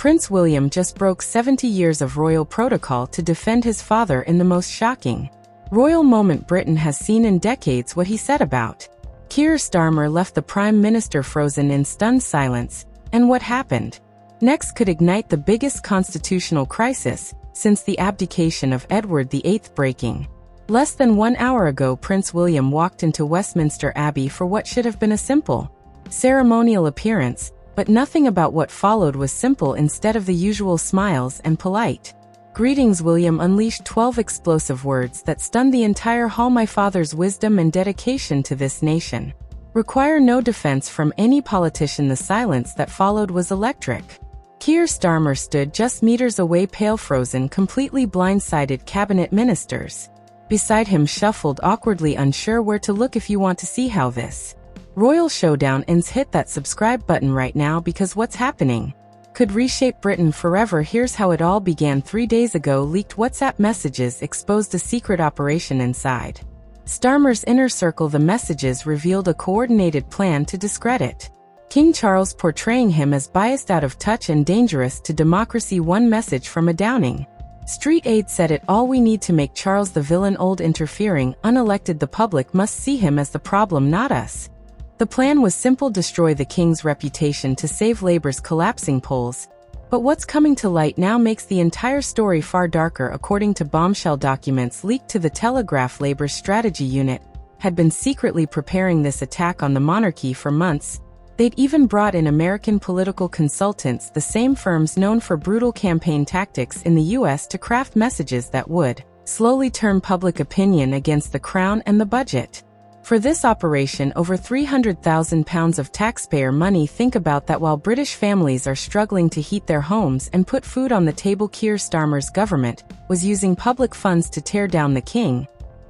Prince William just broke 70 years of royal protocol to defend his father in the most shocking royal moment Britain has seen in decades. What he said about Keir Starmer left the Prime Minister frozen in stunned silence, and what happened next could ignite the biggest constitutional crisis since the abdication of Edward VIII. Breaking less than 1 hour ago, Prince William walked into Westminster Abbey for what should have been a simple ceremonial appearance, but nothing about what followed was simple. Instead of the usual smiles and polite greetings, William unleashed 12 explosive words that stunned the entire hall. My father's wisdom and dedication to this nation require no defense from any politician. The silence that followed was electric. Keir Starmer stood just meters away, pale, frozen, completely blindsided. Cabinet ministers beside him shuffled awkwardly, unsure where to look. If you want to see how this royal showdown ends, hit that subscribe button right now, because what's happening could reshape Britain forever. Here's how it all began. 3 days ago, leaked WhatsApp messages exposed a secret operation inside Starmer's inner circle. The messages revealed a coordinated plan to discredit King Charles, portraying him as biased, out of touch, and dangerous to democracy. One message from a Downing Street aide said it all: we need to make Charles the villain, old, interfering, unelected. The public must see him as the problem, not us. The plan was simple: destroy the king's reputation to save Labour's collapsing polls. But what's coming to light now makes the entire story far darker. According to bombshell documents leaked to the Telegraph, Labour's strategy unit had been secretly preparing this attack on the monarchy for months. They'd even brought in American political consultants, the same firms known for brutal campaign tactics in the US, to craft messages that would slowly turn public opinion against the crown and the budget. For this operation, over £300,000 of taxpayer money. Think about that. While British families are struggling to heat their homes and put food on the table, Keir Starmer's government was using public funds to tear down the king.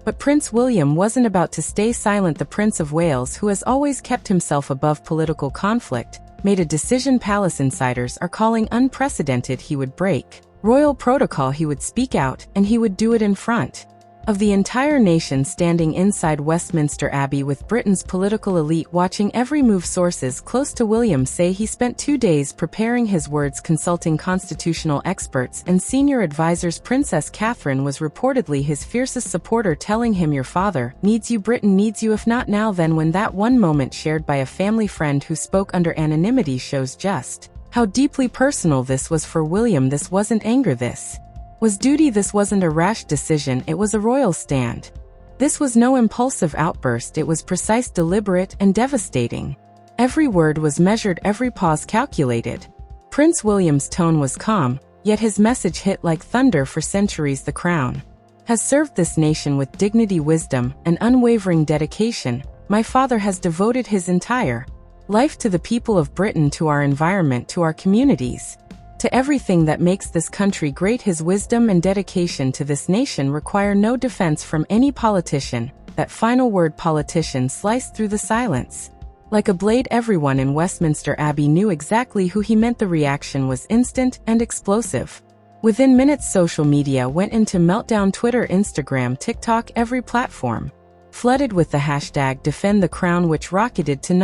But Prince William wasn't about to stay silent. The Prince of Wales, who has always kept himself above political conflict, made a decision palace insiders are calling unprecedented. He would break royal protocol, he would speak out, and he would do it in front of the entire nation, standing inside Westminster Abbey with Britain's political elite watching every move. Sources close to William say he spent 2 days preparing his words, consulting constitutional experts and senior advisors. Princess Catherine was reportedly his fiercest supporter, telling him, "Your father needs you, Britain needs you, if not now then when." That one moment, shared by a family friend who spoke under anonymity, shows just how deeply personal this was for William. This wasn't anger, this was duty. This wasn't a rash decision, it was a royal stand. This was no impulsive outburst, it was precise, deliberate, and devastating. Every word was measured, every pause calculated. Prince William's tone was calm, yet his message hit like thunder. For centuries, the crown has served this nation with dignity, wisdom, and unwavering dedication. My father has devoted his entire life to the people of Britain, to our environment, to our communities, to everything that makes this country great. His wisdom and dedication to this nation require no defense from any politician. That final word, politician, sliced through the silence like a blade. Everyone in Westminster Abbey knew exactly who he meant. The reaction was instant and explosive. Within minutes, social media went into meltdown. Twitter, Instagram, TikTok, every platform flooded with the hashtag Defend the Crown, which rocketed to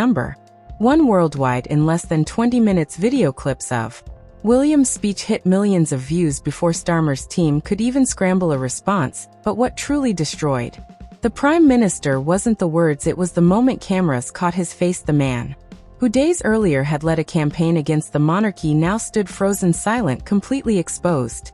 #1 worldwide in less than 20 minutes. Video clips of William's speech hit millions of views before Starmer's team could even scramble a response. But what truly destroyed the Prime Minister wasn't the words, it was the moment cameras caught his face. The man who days earlier had led a campaign against the monarchy now stood frozen, silent, completely exposed.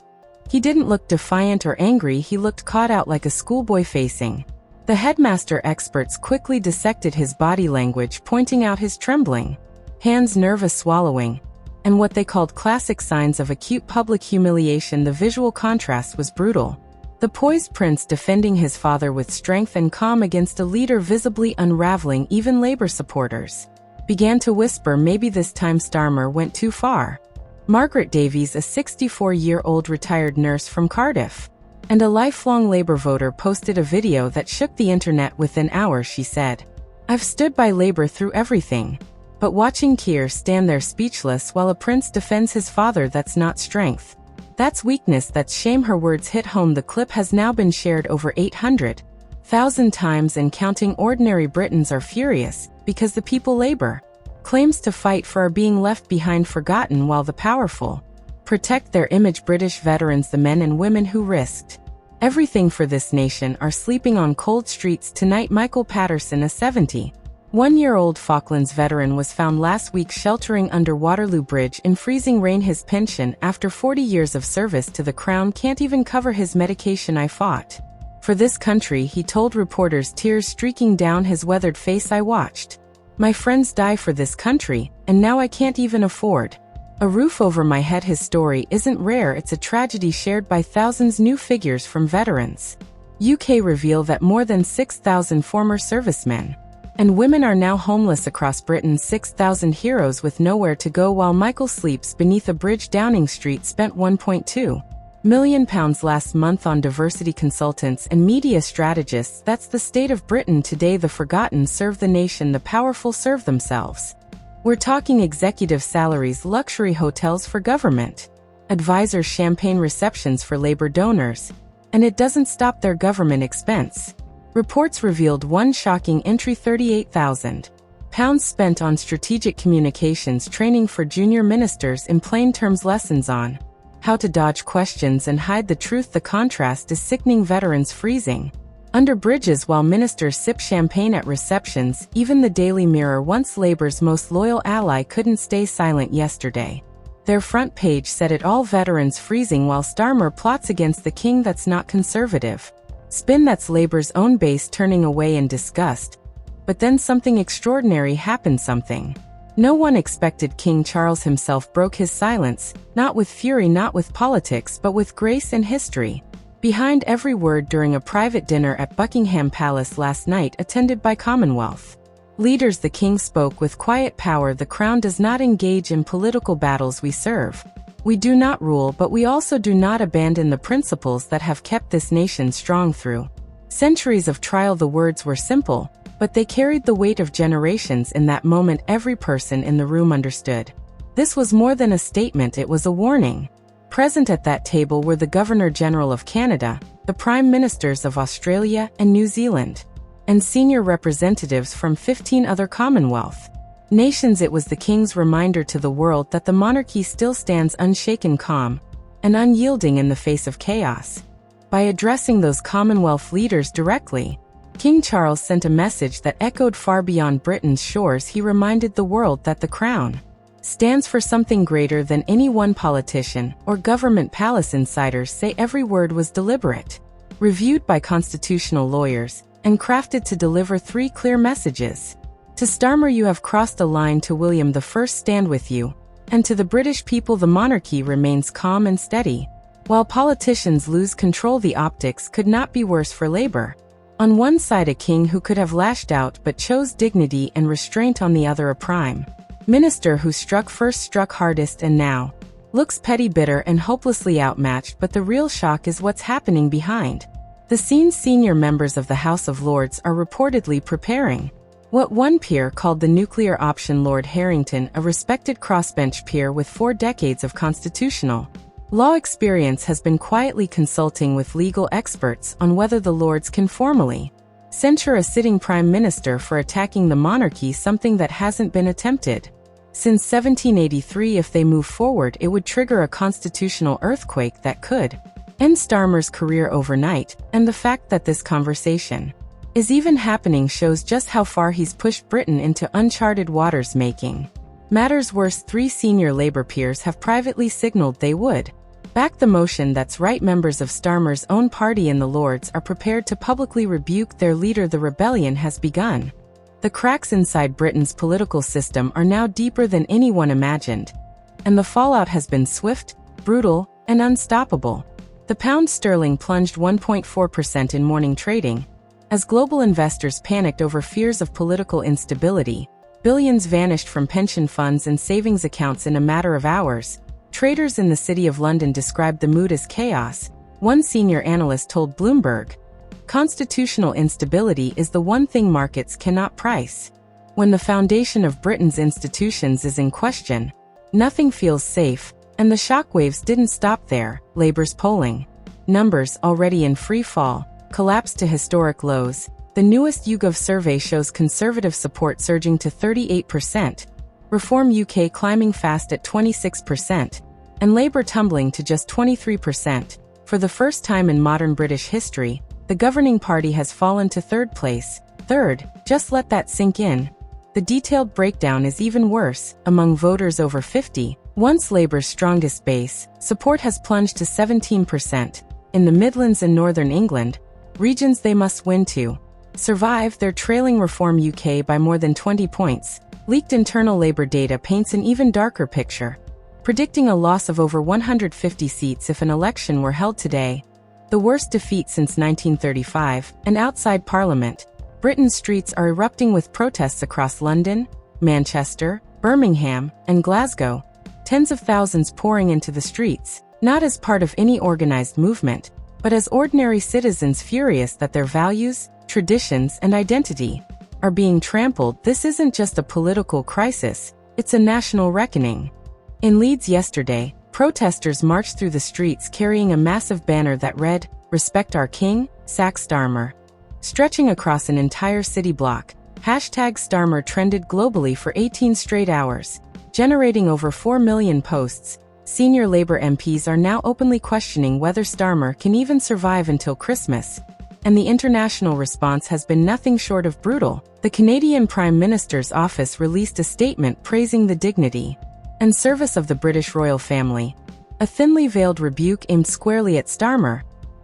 He didn't look defiant or angry, he looked caught out, like a schoolboy facing the headmaster. Experts quickly dissected his body language, pointing out his trembling hands, nervous swallowing, and what they called classic signs of acute public humiliation. The visual contrast was brutal. The poised prince defending his father with strength and calm against a leader visibly unraveling. Even Labour supporters began to whisper, maybe this time Starmer went too far. Margaret Davies, a 64-year-old retired nurse from Cardiff and a lifelong Labour voter, posted a video that shook the internet within hours. She said, "I've stood by Labour through everything. But watching Keir stand there speechless while a prince defends his father, that's not strength. That's weakness, that's shame." Her words hit home. The clip has now been shared over 800,000 times and counting. Ordinary Britons are furious because the people Labour claims to fight for are being left behind, forgotten, while the powerful protect their image. British veterans, the men and women who risked everything for this nation, are sleeping on cold streets tonight. Michael Patterson, a 71-year-old Falklands veteran, was found last week sheltering under Waterloo Bridge in freezing rain. His pension, after 40 years of service to the Crown, can't even cover his medication. "I fought for this country," he told reporters, tears streaking down his weathered face. "I watched my friends die for this country, and now I can't even afford a roof over my head." His story isn't rare, it's a tragedy shared by thousands. New figures from Veterans UK reveal that more than 6,000 former servicemen and women are now homeless across Britain. 6,000 heroes with nowhere to go. While Michael sleeps beneath a bridge, Downing Street spent £1.2 million last month on diversity consultants and media strategists. That's the state of Britain today. The forgotten serve the nation, the powerful serve themselves. We're talking executive salaries, luxury hotels for government advisors, champagne receptions for Labour donors, and it doesn't stop their government expense. Reports revealed one shocking entry: £38,000 spent on strategic communications training for junior ministers. In plain terms, lessons on how to dodge questions and hide the truth. The contrast is sickening. Veterans freezing under bridges while ministers sip champagne at receptions. Even the Daily Mirror, once Labour's most loyal ally, couldn't stay silent yesterday. Their front page said it all: veterans freezing while Starmer plots against the king. That's not Conservative spin, that's Labour's own base turning away in disgust. But then something extraordinary happened. Something no one expected. King Charles himself broke his silence, not with fury, not with politics, but with grace and history behind every word. During a private dinner at Buckingham Palace last night, attended by Commonwealth leaders, the king spoke with quiet power. "The Crown does not engage in political battles. We serve. We do not rule, but we also do not abandon the principles that have kept this nation strong through centuries of trial." The words were simple, but they carried the weight of generations. In that moment, every person in the room understood. This was more than a statement, it was a warning. Present at that table were the Governor-General of Canada, the Prime Ministers of Australia and New Zealand, and senior representatives from 15 other Commonwealth nations. It was the king's reminder to the world that the monarchy still stands unshaken, calm, and unyielding in the face of chaos. By addressing those Commonwealth leaders directly, King Charles sent a message that echoed far beyond Britain's shores. He reminded the world that the Crown stands for something greater than any one politician or government palace. Insiders say every word was deliberate, reviewed by constitutional lawyers, and crafted to deliver three clear messages. To Starmer, you have crossed a line. To William I, stand with you. And to the British people, the monarchy remains calm and steady. While politicians lose control, the optics could not be worse for Labour. On one side, a king who could have lashed out but chose dignity and restraint. On the other, a prime minister who struck first, struck hardest, and now looks petty, bitter, and hopelessly outmatched. But the real shock is what's happening behind the scenes. Senior members of the House of Lords are reportedly preparing what one peer called the nuclear option. Lord Harrington, a respected crossbench peer with 4 decades of constitutional law experience, has been quietly consulting with legal experts on whether the Lords can formally censure a sitting prime minister for attacking the monarchy, something that hasn't been attempted since 1783. If they move forward, it would trigger a constitutional earthquake that could end Starmer's career overnight, and the fact that this conversation is even happening shows just how far he's pushed Britain into uncharted waters. Making matters worse, 3 senior Labour peers have privately signaled they would back the motion. That's right, members of Starmer's own party in the Lords are prepared to publicly rebuke their leader. The rebellion has begun. The cracks inside Britain's political system are now deeper than anyone imagined, and the fallout has been swift, brutal, and unstoppable. The pound sterling plunged 1.4% in morning trading, as global investors panicked over fears of political instability. Billions vanished from pension funds and savings accounts in a matter of hours. Traders in the City of London described the mood as chaos. One senior analyst told Bloomberg, "Constitutional instability is the one thing markets cannot price. When the foundation of Britain's institutions is in question, nothing feels safe." And the shockwaves didn't stop there. Labour's polling numbers, already in free fall, collapsed to historic lows. The newest YouGov survey shows Conservative support surging to 38%, Reform UK climbing fast at 26%, and Labour tumbling to just 23%. For the first time in modern British history, the governing party has fallen to third place. Third, just let that sink in. The detailed breakdown is even worse. Among voters over 50, once Labour's strongest base, support has plunged to 17%. In the Midlands and Northern England, regions they must win to survive, they're trailing Reform UK by more than 20 points. Leaked internal Labour data paints an even darker picture, predicting a loss of over 150 seats if an election were held today. The worst defeat since 1935, and outside Parliament, Britain's streets are erupting with protests across London, Manchester, Birmingham, and Glasgow. Tens of thousands pouring into the streets, not as part of any organized movement, but as ordinary citizens furious that their values, traditions, and identity are being trampled. This isn't just a political crisis, it's a national reckoning. In Leeds yesterday, protesters marched through the streets carrying a massive banner that read, "Respect our King, sack Starmer." Stretching across an entire city block, #Starmer trended globally for 18 straight hours, generating over 4 million posts. Senior Labour MPs are now openly questioning whether Starmer can even survive until Christmas, and the international response has been nothing short of brutal. The Canadian Prime Minister's office released a statement praising the dignity and service of the British royal family, a thinly veiled rebuke aimed squarely at Starmer.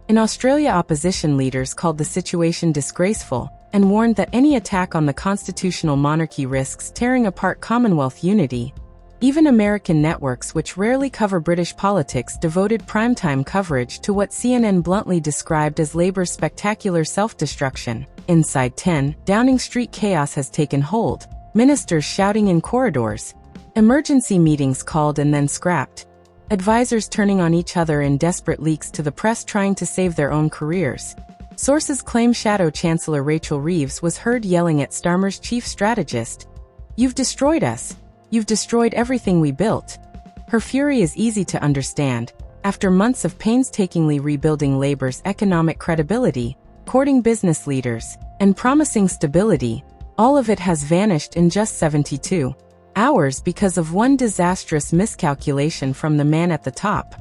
In Australia, opposition leaders called the situation disgraceful and warned that any attack on the constitutional monarchy risks tearing apart Commonwealth unity. Even American networks, which rarely cover British politics, devoted primetime coverage to what CNN bluntly described as Labour's spectacular self-destruction. Inside 10, Downing Street chaos has taken hold, ministers shouting in corridors, emergency meetings called and then scrapped, advisors turning on each other in desperate leaks to the press trying to save their own careers. Sources claim Shadow Chancellor Rachel Reeves was heard yelling at Starmer's chief strategist, "You've destroyed us. You've destroyed everything we built." Her fury is easy to understand. After months of painstakingly rebuilding Labour's economic credibility, courting business leaders, and promising stability, all of it has vanished in just 72 hours because of one disastrous miscalculation from the man at the top.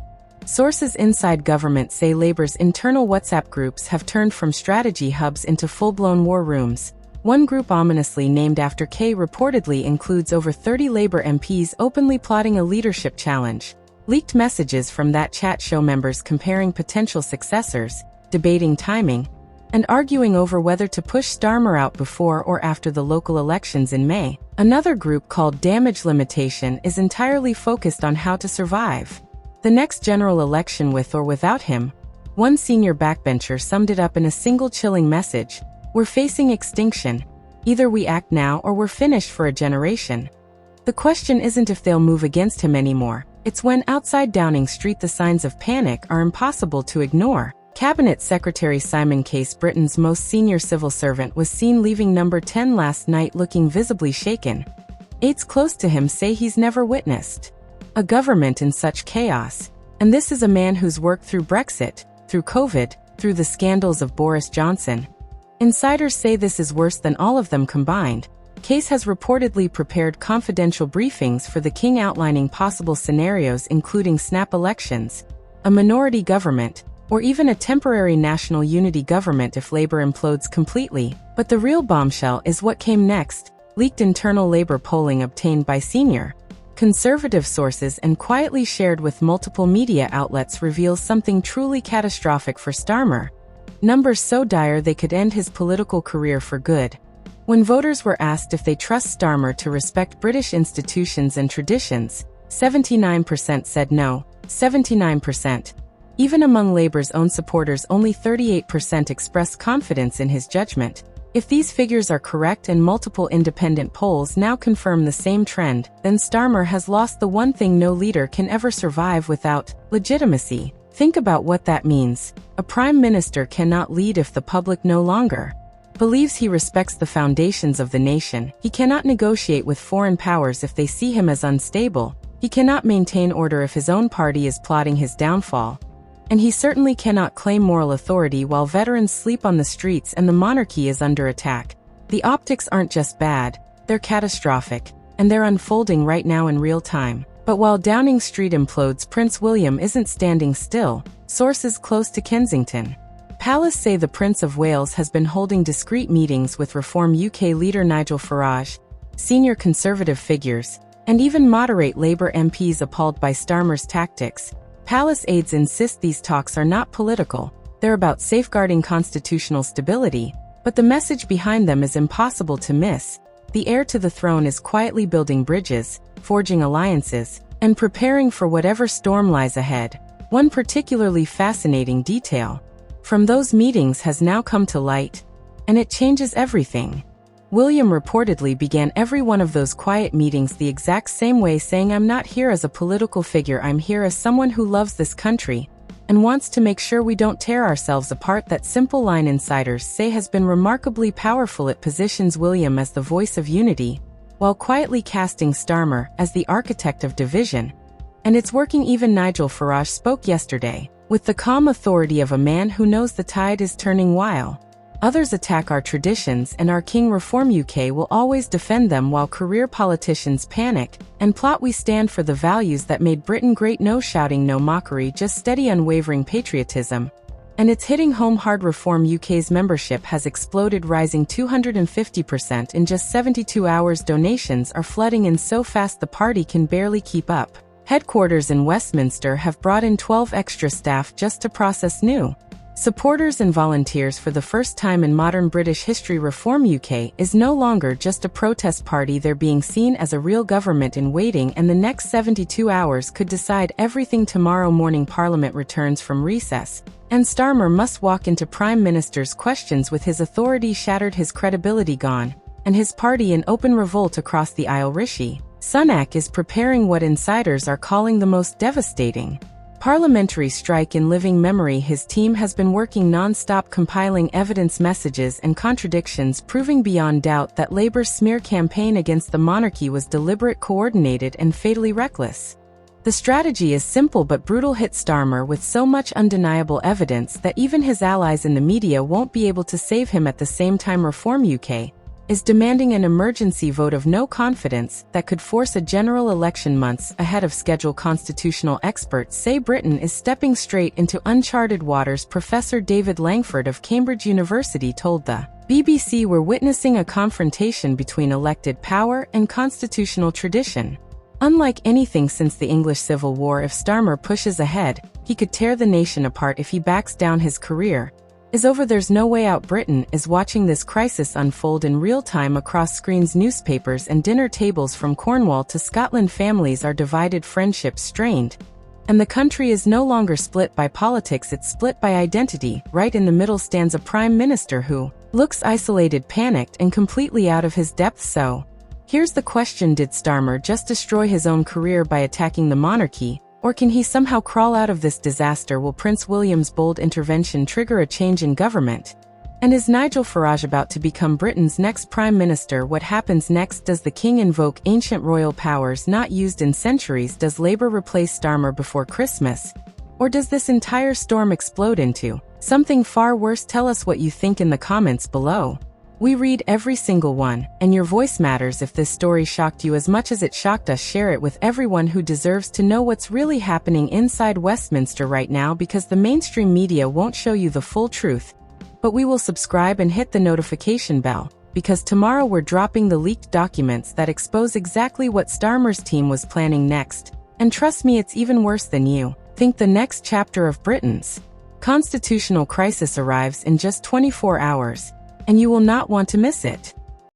Sources inside government say Labour's internal WhatsApp groups have turned from strategy hubs into full-blown war rooms. One group, ominously named after K, reportedly includes over 30 Labour MPs openly plotting a leadership challenge. Leaked messages from that chat show members comparing potential successors, debating timing, and arguing over whether to push Starmer out before or after the local elections in May. Another group, called Damage Limitation, is entirely focused on how to survive the next general election with or without him. One senior backbencher summed it up in a single chilling message: "We're facing extinction. Either we act now or we're finished for a generation." The question isn't if they'll move against him anymore. It's when outside Downing Street the signs of panic are impossible to ignore. Cabinet Secretary Simon Case, Britain's most senior civil servant, was seen leaving Number 10 last night looking visibly shaken. Aides close to him say he's never witnessed a government in such chaos. And this is a man who's worked through Brexit, through COVID, through the scandals of Boris Johnson. Insiders say this is worse than all of them combined. Case has reportedly prepared confidential briefings for the king outlining possible scenarios including snap elections, a minority government, or even a temporary national unity government if Labour implodes completely. But the real bombshell is what came next. Leaked internal Labour polling obtained by senior Conservative sources and quietly shared with multiple media outlets reveals something truly catastrophic for Starmer. Numbers so dire they could end his political career for good. When voters were asked if they trust Starmer to respect British institutions and traditions, 79% said no, 79%. Even among Labour's own supporters, only 38% expressed confidence in his judgment. If these figures are correct and multiple independent polls now confirm the same trend, then Starmer has lost the one thing no leader can ever survive without: legitimacy. Think about what that means. A prime minister cannot lead if the public no longer believes he respects the foundations of the nation. He cannot negotiate with foreign powers if they see him as unstable. He cannot maintain order if his own party is plotting his downfall. And he certainly cannot claim moral authority while veterans sleep on the streets and the monarchy is under attack. The optics aren't just bad, they're catastrophic, and they're unfolding right now in real time. But while Downing Street implodes, Prince William isn't standing still, sources close to Kensington Palace say the Prince of Wales has been holding discreet meetings with Reform UK leader Nigel Farage, senior Conservative figures, and even moderate Labour MPs appalled by Starmer's tactics. Palace aides insist these talks are not political, they're about safeguarding constitutional stability, but the message behind them is impossible to miss. The heir to the throne is quietly building bridges, forging alliances, and preparing for whatever storm lies ahead. One particularly fascinating detail from those meetings has now come to light, and it changes everything. William reportedly began every one of those quiet meetings the exact same way, saying, "I'm not here as a political figure, I'm here as someone who loves this country and wants to make sure we don't tear ourselves apart." That simple line, insiders say, has been remarkably powerful. It positions William as the voice of unity, while quietly casting Starmer as the architect of division. And it's working. Even Nigel Farage spoke yesterday, with the calm authority of a man who knows the tide is turning. While others attack our traditions and our king, Reform UK will always defend them. While career politicians panic and plot, we stand for the values that made Britain great. No shouting, no mockery, just steady, unwavering patriotism. And it's hitting home hard. Reform UK's membership has exploded, rising 250% in just 72 hours. Donations are flooding in so fast the party can barely keep up. Headquarters in Westminster have brought in 12 extra staff just to process new supporters and volunteers. For the first time in modern British history, Reform UK is no longer just a protest party. They're being seen as a real government in waiting, and the next 72 hours could decide everything. Tomorrow morning, Parliament returns from recess, and Starmer must walk into Prime Minister's questions with his authority shattered, his credibility gone, and his party in open revolt across the aisle. Rishi Sunak is preparing what insiders are calling the most devastating parliamentary strike in living memory. His team has been working non-stop, compiling evidence, messages, and contradictions, proving beyond doubt that Labour's smear campaign against the monarchy was deliberate, coordinated, and fatally reckless. The strategy is simple but brutal: hit Starmer with so much undeniable evidence that even his allies in the media won't be able to save him. At the same time, Reform UK is demanding an emergency vote of no confidence that could force a general election months ahead of schedule. Constitutional experts say Britain is stepping straight into uncharted waters. Professor David Langford of Cambridge University told the BBC, "We're witnessing a confrontation between elected power and constitutional tradition. Unlike anything since the English Civil War, if Starmer pushes ahead, he could tear the nation apart. If he backs down, his career is over. There's no way out." Britain is watching this crisis unfold in real time across screens, newspapers, and dinner tables. From Cornwall to Scotland, families are divided, friendships strained, and the country is no longer split by politics, it's split by identity. Right in the middle stands a prime minister who looks isolated, panicked, and completely out of his depth. So here's the question: did Starmer just destroy his own career by attacking the monarchy? Or can he somehow crawl out of this disaster? Will Prince William's bold intervention trigger a change in government? And is Nigel Farage about to become Britain's next prime minister? What happens next? Does the king invoke ancient royal powers not used in centuries? Does Labour replace Starmer before Christmas? Or does this entire storm explode into something far worse? Tell us what you think in the comments below. We read every single one, and your voice matters. If this story shocked you as much as it shocked us, share it with everyone who deserves to know what's really happening inside Westminster right now, because the mainstream media won't show you the full truth. But we will subscribe and hit the notification bell, because tomorrow we're dropping the leaked documents that expose exactly what Starmer's team was planning next. And trust me, it's even worse than you think. The next chapter of Britain's constitutional crisis arrives in just 24 hours. And you will not want to miss it.